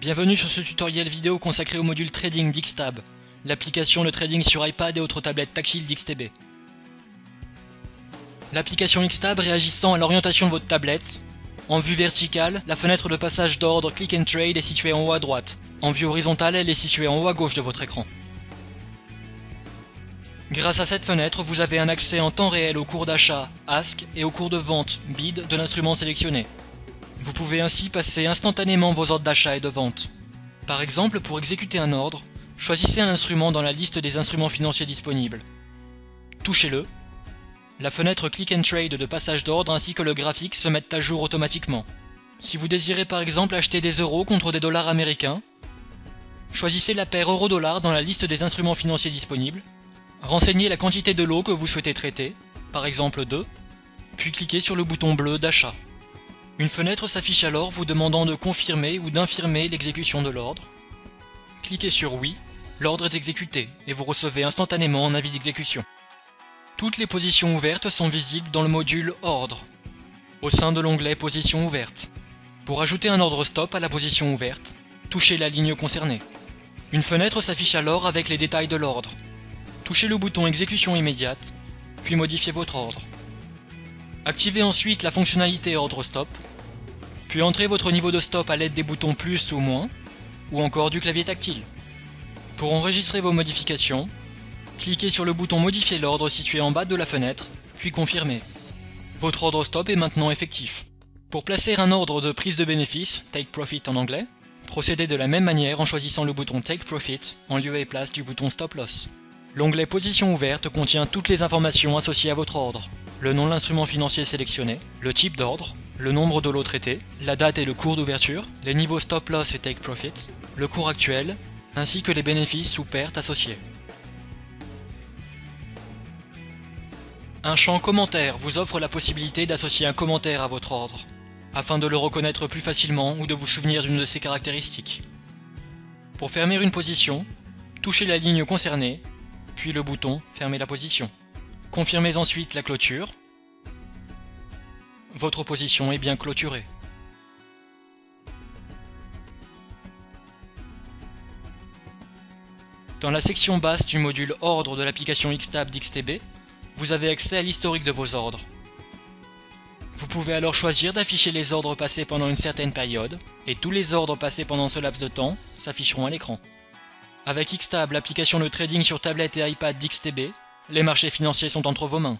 Bienvenue sur ce tutoriel vidéo consacré au module Trading d'Xtab, l'application de trading sur iPad et autres tablettes tactiles d'XTB. L'application Xtab réagissant à l'orientation de votre tablette. En vue verticale, la fenêtre de passage d'ordre Click and Trade est située en haut à droite. En vue horizontale, elle est située en haut à gauche de votre écran. Grâce à cette fenêtre, vous avez un accès en temps réel au cours d'achat Ask et au cours de vente Bid de l'instrument sélectionné. Vous pouvez ainsi passer instantanément vos ordres d'achat et de vente. Par exemple, pour exécuter un ordre, choisissez un instrument dans la liste des instruments financiers disponibles. Touchez-le. La fenêtre Click and Trade de passage d'ordre ainsi que le graphique se mettent à jour automatiquement. Si vous désirez par exemple acheter des euros contre des dollars américains, choisissez la paire euro-dollar dans la liste des instruments financiers disponibles. Renseignez la quantité de lot que vous souhaitez traiter, par exemple 2, puis cliquez sur le bouton bleu d'achat. Une fenêtre s'affiche alors vous demandant de confirmer ou d'infirmer l'exécution de l'ordre. Cliquez sur oui, l'ordre est exécuté et vous recevez instantanément un avis d'exécution. Toutes les positions ouvertes sont visibles dans le module Ordre, au sein de l'onglet Position ouverte. Pour ajouter un ordre stop à la position ouverte, touchez la ligne concernée. Une fenêtre s'affiche alors avec les détails de l'ordre. Touchez le bouton Exécution immédiate, puis modifiez votre ordre. Activez ensuite la fonctionnalité Ordre Stop, puis entrez votre niveau de stop à l'aide des boutons plus ou moins, ou encore du clavier tactile. Pour enregistrer vos modifications, cliquez sur le bouton Modifier l'ordre situé en bas de la fenêtre, puis confirmez. Votre ordre stop est maintenant effectif. Pour placer un ordre de prise de bénéfice, Take Profit en anglais, procédez de la même manière en choisissant le bouton Take Profit en lieu et place du bouton Stop Loss. L'onglet Position ouverte contient toutes les informations associées à votre ordre. Le nom de l'instrument financier sélectionné, le type d'ordre, le nombre de lots traités, la date et le cours d'ouverture, les niveaux Stop Loss et Take Profit, le cours actuel, ainsi que les bénéfices ou pertes associés. Un champ commentaire vous offre la possibilité d'associer un commentaire à votre ordre, afin de le reconnaître plus facilement ou de vous souvenir d'une de ses caractéristiques. Pour fermer une position, touchez la ligne concernée, puis le bouton Fermer la position. Confirmez ensuite la clôture. Votre position est bien clôturée. Dans la section basse du module Ordre de l'application Xtab d'XTB, vous avez accès à l'historique de vos ordres. Vous pouvez alors choisir d'afficher les ordres passés pendant une certaine période, et tous les ordres passés pendant ce laps de temps s'afficheront à l'écran. Avec Xtab, l'application de trading sur tablette et iPad d'XTB, les marchés financiers sont entre vos mains.